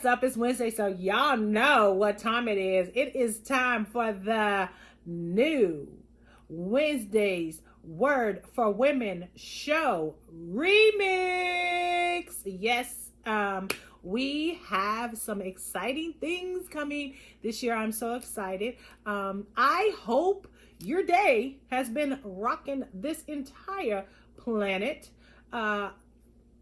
up? It's Wednesday, so y'all know what time it is. It is time for the new Wednesday's Word for Women show REmiX. Yes, we have some exciting things coming this year. I'm so excited. I hope your day has been rocking this entire planet. I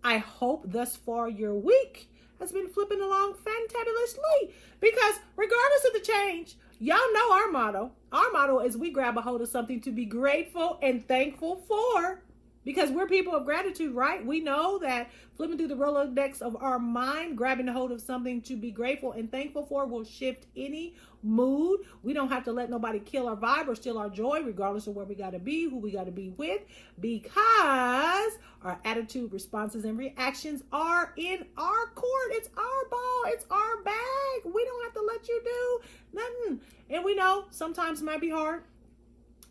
hope thus far your week has been flipping along fantabulously, because regardless of the change, y'all know our motto. Our motto is we grab a hold of something to be grateful and thankful for, because we're people of gratitude, right? We know that flipping through the Rolodex of our mind, grabbing a hold of something to be grateful and thankful for will shift any mood. We don't have to let nobody kill our vibe or steal our joy, regardless of where we got to be, who we got to be with, because our attitude, responses, and reactions are in our court. It's our ball. It's our bag. We don't have to let you do nothing. And we know sometimes it might be hard.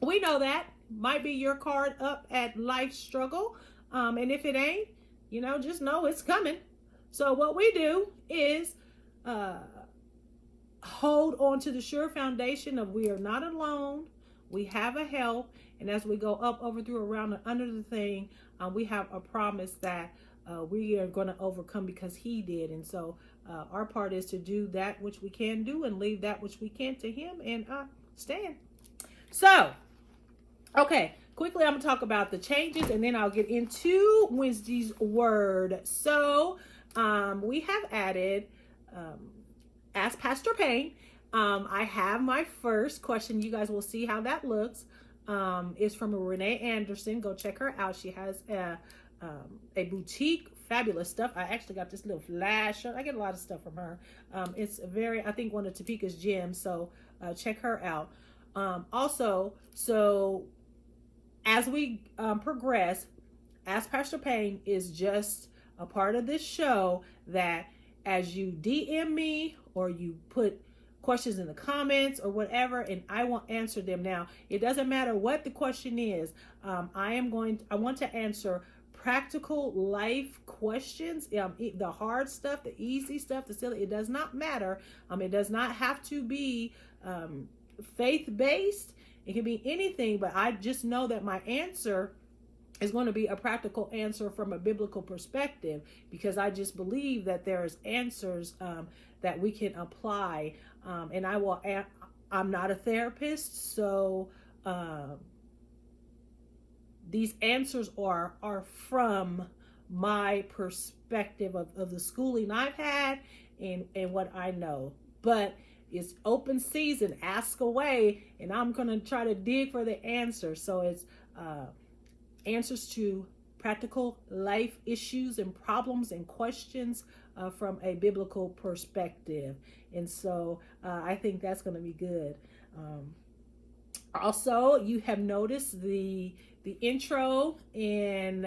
We know that might be your card up at life struggle. And if it ain't, just know it's coming. So what we do is hold on to the sure foundation of we are not alone. We have a help. And as we go up, over, through, around, and under the thing, we have a promise that we are going to overcome because he did. And so our part is to do that which we can do and leave that which we can't to him and stand. So, okay, quickly I'm going to talk about the changes and then I'll get into Wednesday's word. So we have added Ask Pastor Payne. I have my first question. You guys will see how that looks. It's from Renee Anderson. Go check her out. She has a boutique, fabulous stuff. I actually got this little flash. I get a lot of stuff from her. It's I think one of Topeka's gems. So check her out. Also, so as we progress, Ask Pastor Payne is just a part of this show that as you DM me or you put questions in the comments or whatever, and I will answer them. Now, it doesn't matter what the question is. I want to answer practical life questions, the hard stuff, the easy stuff, the silly. It does not matter. It does not have to be faith-based. It can be anything, but I just know that my answer is going to be a practical answer from a biblical perspective, because I just believe that there's answers that we can apply. And I'm not a therapist, so these answers are from my perspective of the schooling I've had and what I know. But it's open season, ask away, and I'm going to try to dig for the answer. So it's answers to practical life issues and problems and questions from a biblical perspective. And so I think that's going to be good. Also, you have noticed the intro and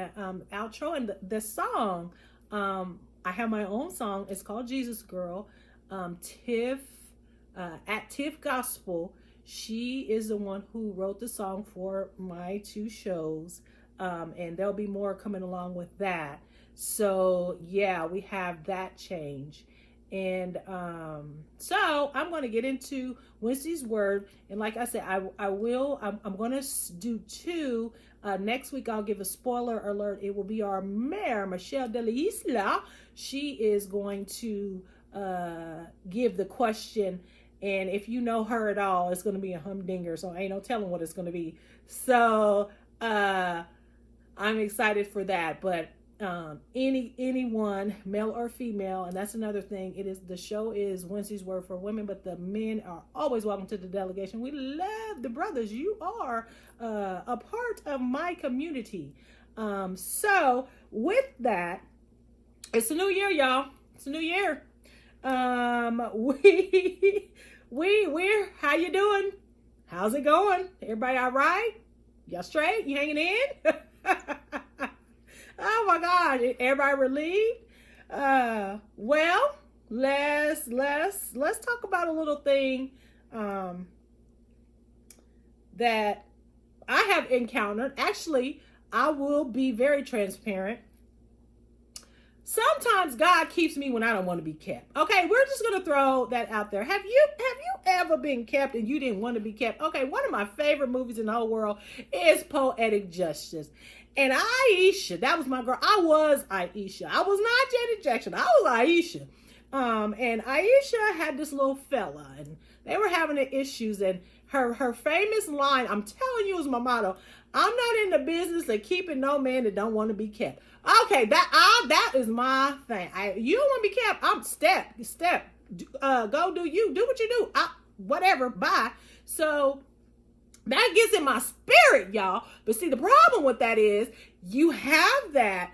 outro and the song. I have my own song. It's called Jesus Girl. Tiff at Tiff Gospel, she is the one who wrote the song for my two shows. And there'll be more coming along with that. So yeah, we have that change. And so I'm going to get into Wednesday's word. And like I said, I'm going to do two. Next week, I'll give a spoiler alert. It will be our mayor, Michelle de la Isla. She is going to give the question. And if you know her at all, it's going to be a humdinger. So ain't no telling what it's going to be. So I'm excited for that. But anyone, male or female, and that's another thing. The show is Wednesday's Word for Women, but the men are always welcome to the delegation. We love the brothers. You are a part of my community. So with that, it's a new year, y'all. It's a new year. We're how you doing? How's it going? Everybody all right? Y'all straight? You hanging in? Oh my God! Everybody relieved? Well, let's talk about a little thing that I have encountered. Actually, I will be very transparent. sometimes God keeps me when I don't want to be kept. Okay, we're just gonna throw that out there. Have you ever been kept and you didn't want to be kept? Okay, one of my favorite movies in the whole world is Poetic Justice. And Aisha, that was my girl. I was Aisha. I was not Janet Jackson. I was Aisha. And Aisha had this little fella, and they were having the issues. And her famous line, I'm telling you, is my motto: I'm not in the business of keeping no man that don't want to be kept. Okay, that is my thing. You don't want to be kept. I'm step. Go do you. Do what you do. Whatever. Bye. So that gets in my spirit, y'all. But see, the problem with that is you have that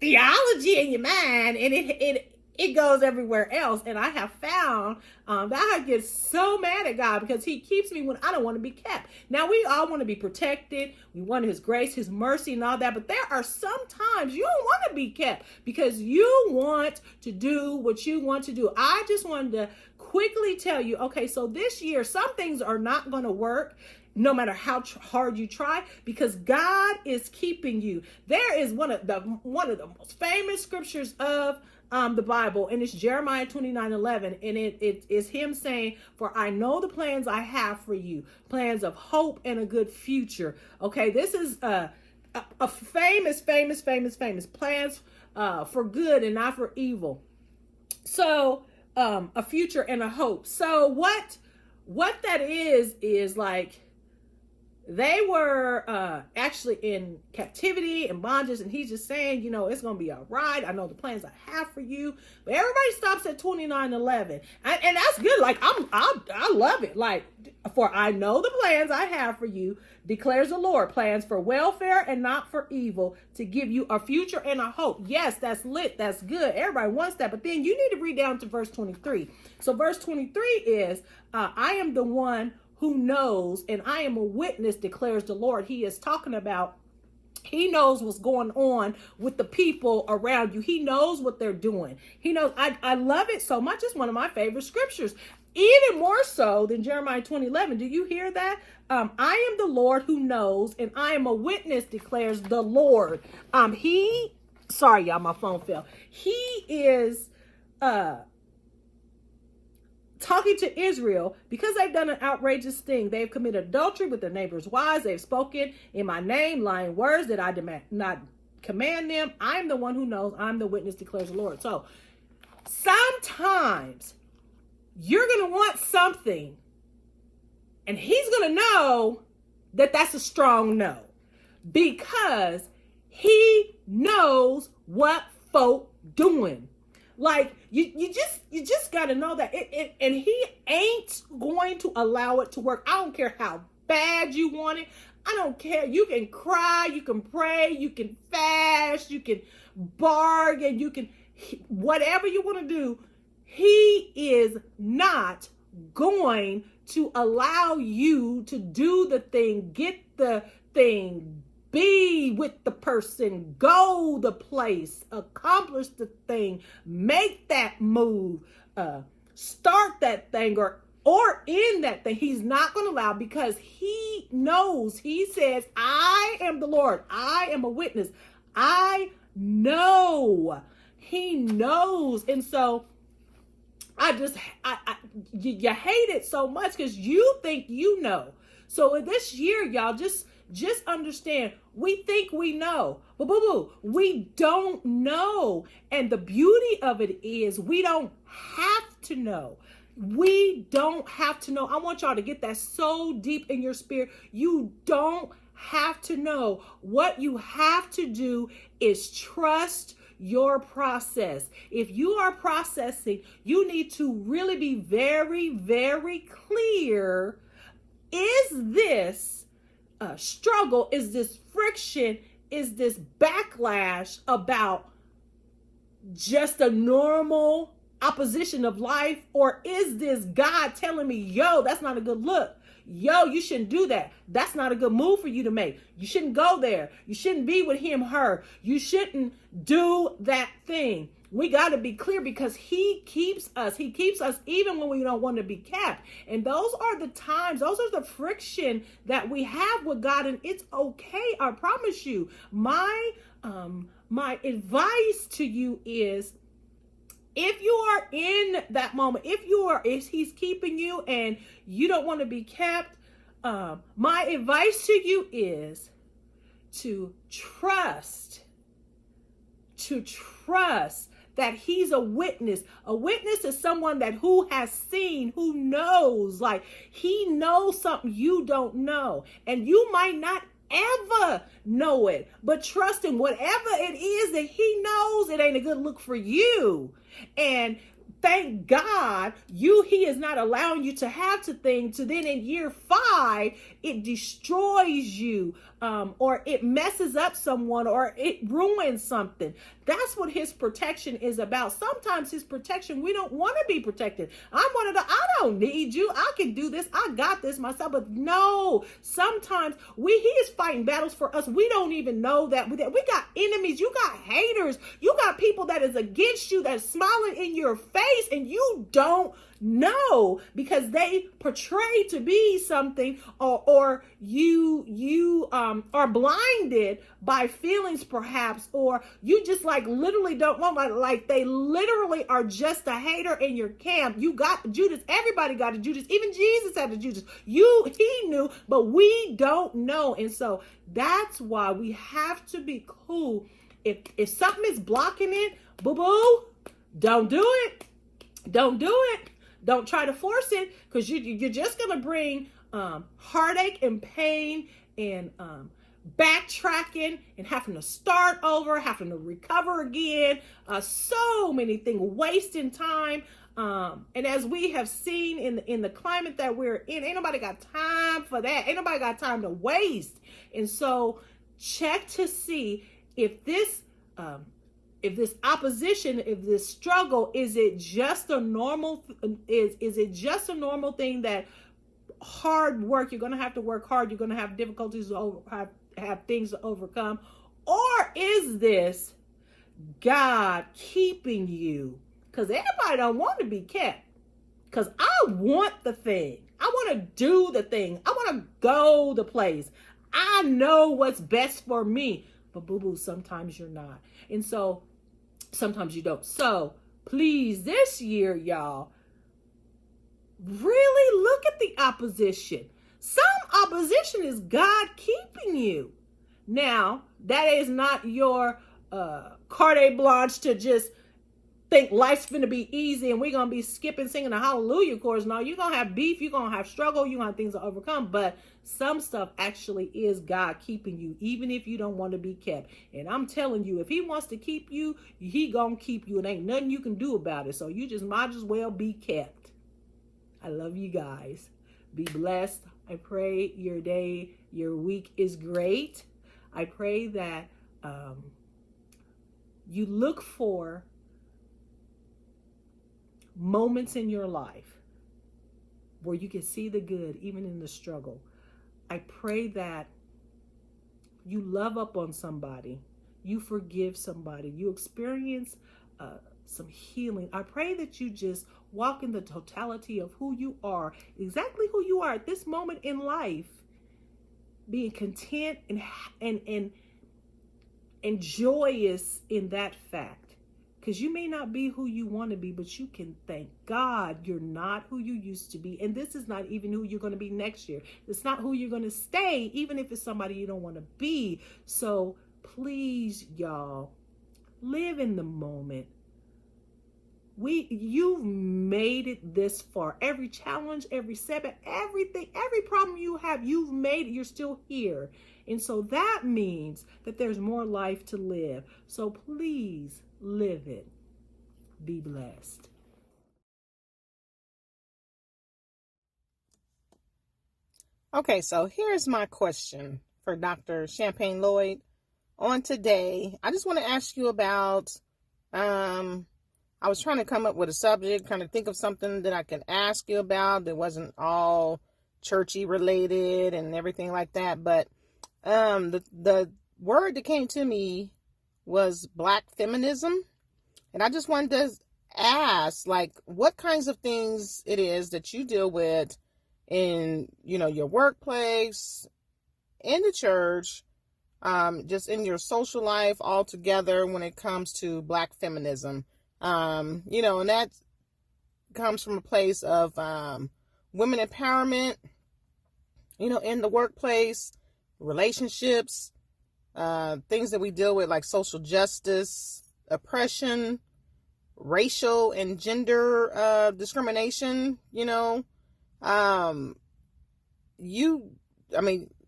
theology in your mind, and it goes everywhere else. And I have found that I get so mad at God because he keeps me when I don't want to be kept. Now, we all want to be protected. We want his grace, his mercy, and all that. But there are some times you don't want to be kept because you want to do what you want to do. I just wanted to quickly tell you, okay, so this year, some things are not going to work no matter how hard you try, because God is keeping you. There is one of the most famous scriptures of the Bible, and it's Jeremiah 29:11, and it is him saying, "For I know the plans I have for you, plans of hope and a good future." Okay, this is a famous plans for good and not for evil. So a future and a hope. So what that is like, they were actually in captivity and bondage, and he's just saying, it's going to be all right. I know the plans I have for you. But everybody stops at 29:11, and that's good. Like, I love it. Like, for I know the plans I have for you, declares the Lord, plans for welfare and not for evil, to give you a future and a hope. Yes, that's lit. That's good. Everybody wants that. But then you need to read down to verse 23. So verse 23 is, I am the one who knows, and I am a witness, declares the Lord. He is talking about, he knows what's going on with the people around you. He knows what they're doing. He knows. I love it so much. It's one of my favorite scriptures, even more so than Jeremiah 20:11. Do you hear that? I am the Lord who knows, and I am a witness, declares the Lord. Sorry, y'all, my phone fell. He is talking to Israel because they've done an outrageous thing. They've committed adultery with their neighbors' wives. They've spoken in my name lying words that I demand not command them. I'm the one who knows. I'm the witness, declares the Lord. So sometimes you're going to want something, and he's going to know that that's a strong no, because he knows what folk doing. Like, you just got to know that and he ain't going to allow it to work. I don't care how bad you want it. I don't care. You can cry, you can pray, you can fast, you can bargain, you can, whatever you want to do. He is not going to allow you to do the thing, get the thing, be with the person, go the place, accomplish the thing, make that move, start that thing, or end that thing. He's not going to allow, because he knows. He says, I am the Lord. I am a witness. I know. He knows. And so you hate it so much because you think you know. So this year, y'all, just understand, we think we know, but we don't know. And the beauty of it is we don't have to know. We don't have to know. I want y'all to get that so deep in your spirit. You don't have to know. What you have to do is trust your process. If you are processing, you need to really be very, very clear. Is this struggle, is this friction, is this backlash about just a normal opposition of life, or is this God telling me, yo, that's not a good look, yo, you shouldn't do that, that's not a good move for you to make, you shouldn't go there, you shouldn't be with him, her, you shouldn't do that thing? We got to be clear because he keeps us. He keeps us even when we don't want to be kept. And those are the times, those are the friction that we have with God. And it's okay. I promise you. My advice to you is, if you are in that moment, if he's keeping you and you don't want to be kept, my advice to you is to trust that he's a witness. A witness is someone that who has seen, who knows, like he knows something you don't know, and you might not ever know it, but trust him. Whatever it is that he knows, it ain't a good look for you. And thank God he is not allowing you to have to think to then in year 5 it destroys you, or it messes up someone, or it ruins something. That's what his protection is about. Sometimes his protection, we don't want to be protected. I don't need you. I can do this. I got this myself. But no, sometimes he is fighting battles for us. We don't even know that. We got enemies. You got haters. You got people that is against you, that's smiling in your face, and you don't know because they portray to be something, or you are blinded by feelings perhaps, or you just like literally don't want, like they literally are just a hater in your camp. You got Judas. Everybody got a Judas. Even Jesus had a Judas. He knew, but we don't know. And so that's why we have to be cool. If something is blocking it, boo-boo, don't do it. Don't do it. Don't try to force it, because you're just going to bring heartache and pain and backtracking and having to start over, having to recover again, so many things, wasting time. And as we have seen in the climate that we're in, ain't nobody got time for that. Ain't nobody got time to waste. And so check to see if this opposition, if this struggle, is it just a normal thing that hard work, you're going to have to work hard, you're going to have difficulties to have things to overcome, or is this God keeping you? Because everybody don't want to be kept. Because I want the thing. I want to do the thing. I want to go the place. I know what's best for me. But boo-boo, sometimes you're not. And so sometimes you don't. So please, this year, y'all, really look at the opposition. Some opposition is God keeping you. Now, that is not your carte blanche to just think life's going to be easy and we're going to be skipping, singing the hallelujah chorus. No, you're going to have beef, you're going to have struggle, you're going to have things to overcome. But some stuff actually is God keeping you, even if you don't want to be kept. And I'm telling you, if he wants to keep you, he going to keep you. And ain't nothing you can do about it. So you just might as well be kept. I love you guys. Be blessed. I pray your day, your week is great. I pray that you look for moments in your life where you can see the good, even in the struggle. I pray that you love up on somebody, you forgive somebody, you experience some healing. I pray that you just walk in the totality of who you are, exactly who you are at this moment in life, being content and joyous in that fact. Because you may not be who you want to be, but you can thank God you're not who you used to be. And this is not even who you're going to be next year. It's not who you're going to stay, even if it's somebody you don't want to be. So please, y'all, live in the moment. You've made it this far. Every challenge, every setback, everything, every problem you have, you've made it. You're still here. And so that means that there's more life to live. So please, live it. Be blessed. Okay, so here's my question for Dr. Champagne Lloyd on today. I just want to ask you about, I was trying to come up with a subject, trying to think of something that I could ask you about that wasn't all churchy related and everything like that. But the word that came to me was Black feminism. And I just wanted to ask, like, what kinds of things it is that you deal with in, your workplace, in the church, just in your social life altogether when it comes to Black feminism. And that comes from a place of women empowerment, in the workplace, relationships, things that we deal with like social justice, oppression, racial and gender discrimination, um,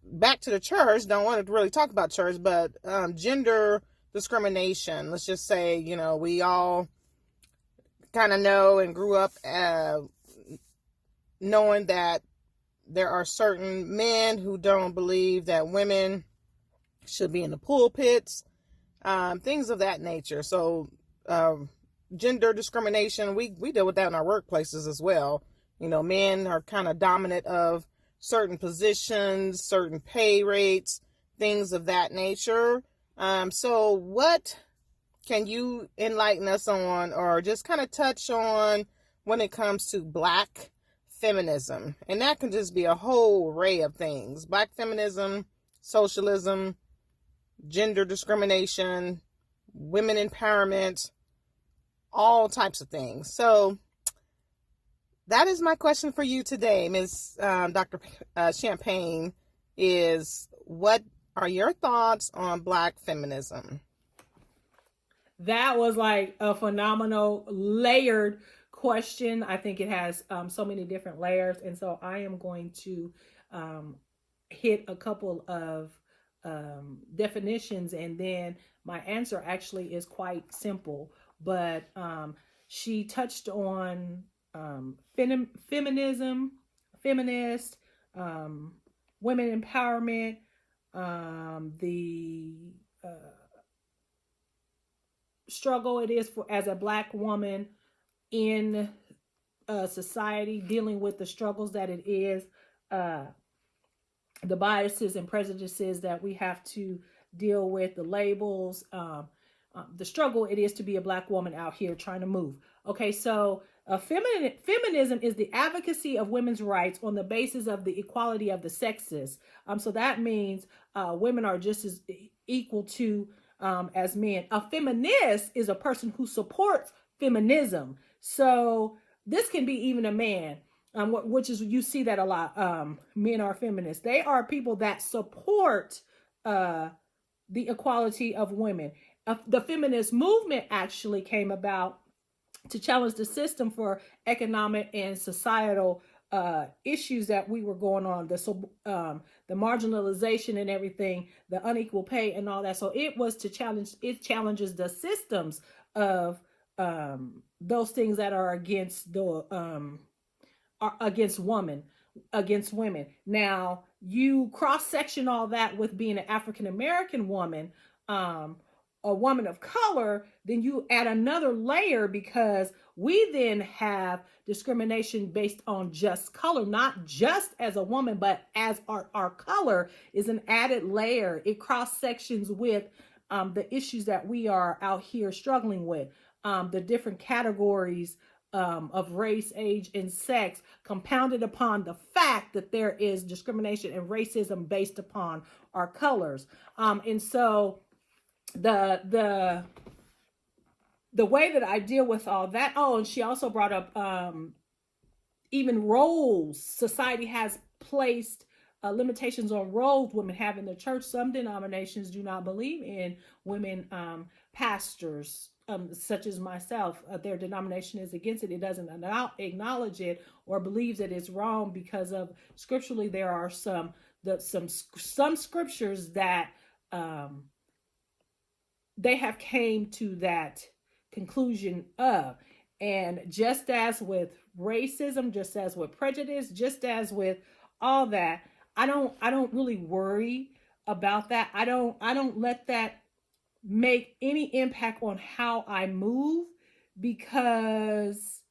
back to the church, don't want to really talk about church, but gender discrimination, let's just say, we all kind of know and grew up knowing that there are certain men who don't believe that women should be in the pulpits, things of that nature. So gender discrimination, we deal with that in our workplaces as well. Men are kind of dominant of certain positions, certain pay rates, things of that nature. So what can you enlighten us on, or just kind of touch on when it comes to Black feminism? And that can just be a whole array of things. Black feminism, socialism, gender discrimination, women empowerment, all types of things. So that is my question for you today, Ms. Dr. Champagne, is what are your thoughts on Black feminism? That was like a phenomenal layered question. I think it has so many different layers. And so I am going to hit a couple of definitions, and then my answer actually is quite simple. But she touched on feminism, feminist, women empowerment, the struggle it is for as a Black woman in society, dealing with the struggles that it is, the biases and prejudices that we have to deal with, the labels, the struggle it is to be a Black woman out here trying to move. Okay, so feminism is the advocacy of women's rights on the basis of the equality of the sexes. So that means women are just as equal to as men. A feminist is a person who supports feminism. So this can be even a man, which is, you see that a lot. Men are feminists. They are people that support the equality of women. The feminist movement actually came about to challenge the system for economic and societal issues that we were going on, the marginalization and everything, the unequal pay and all that. So it was to challenge, it challenges the systems of those things that are against against women. Now you cross section all that with being an African American woman, a woman of color, then you add another layer, because we then have discrimination based on just color, not just as a woman, but as our color is an added layer. It cross sections with the issues that we are out here struggling with, the different categories of race, age, and sex, compounded upon the fact that there is discrimination and racism based upon our colors. And so the way that I deal with all that. Oh, and she also brought up even roles. Society has placed limitations on roles women have in the church. Some denominations do not believe in women pastors, such as myself. Their denomination is against it. It doesn't acknowledge it or believes that it's wrong, because of scripturally there are some scriptures that they have came to that conclusion of. And just as with racism, just as with prejudice, just as with all that, I don't really worry about that. I don't let that make any impact on how I move, because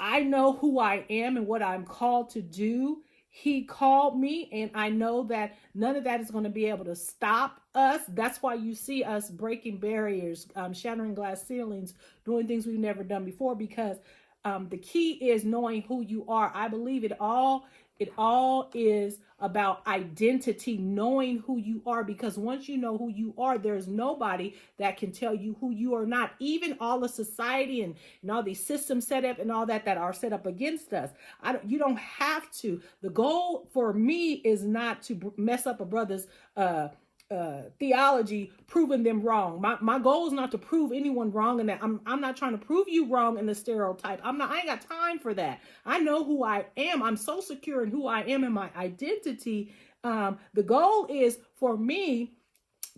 I know who I am and what I'm called to do He called me, and I know that none of that is going to be able to stop us. That's why you see us breaking barriers, shattering glass ceilings, doing things we've never done before, because the key is knowing who you are. I believe it all is about identity, knowing who you are, because once you know who you are, there's nobody that can tell you who you are not. Even all the society and all these systems set up and all that are set up against us. You don't have to. The goal for me is not to mess up a brother's theology, proving them wrong. My goal is not to prove anyone wrong, and that I'm not trying to prove you wrong in the stereotype. I ain't got time for that. I know who I am. I'm so secure in who I am and my identity. The goal is for me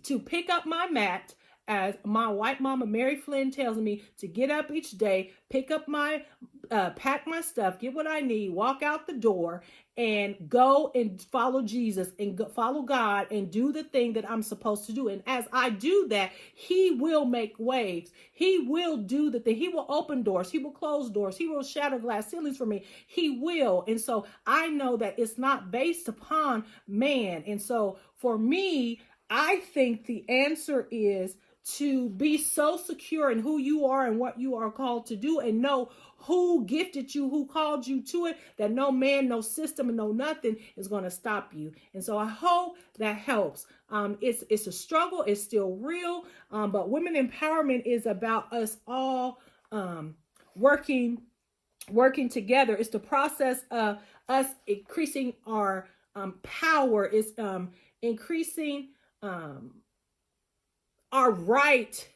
to pick up my mat, as my white mama Mary Flynn tells me, to get up each day, pick up my pack my stuff, get what I need, walk out the door, and go and follow Jesus and follow God and do the thing that I'm supposed to do. And as I do that, he will make waves. He will do the thing. He will open doors. He will close doors. He will shatter glass ceilings for me. He will. And so I know that it's not based upon man. And so for me, I think the answer is to be so secure in who you are and what you are called to do, and know who gifted you, who called you to it, that no man, no system, and no nothing is going to stop you. And so I hope that helps. It's a struggle. It's still real. But women empowerment is about us all working together. It's the process of us increasing our power. It's increasing our right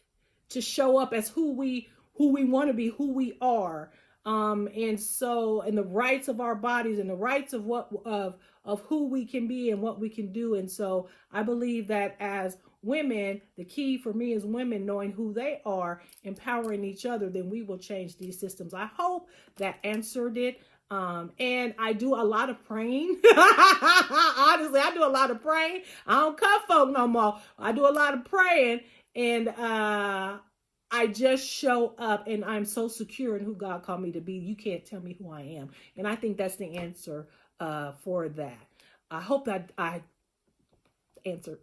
to show up as who we want to be, who we are, and the rights of our bodies, and the rights of who we can be and what we can do. And so I believe that as women, the key for me is women knowing who they are, empowering each other, then we will change these systems. I hope that answered it. And I do a lot of praying. Honestly, I do a lot of praying. I don't cuff folk no more. I do a lot of praying, and I just show up, and I'm so secure in who God called me to be. You can't tell me who I am. And I think that's the answer for that. I hope that I answered.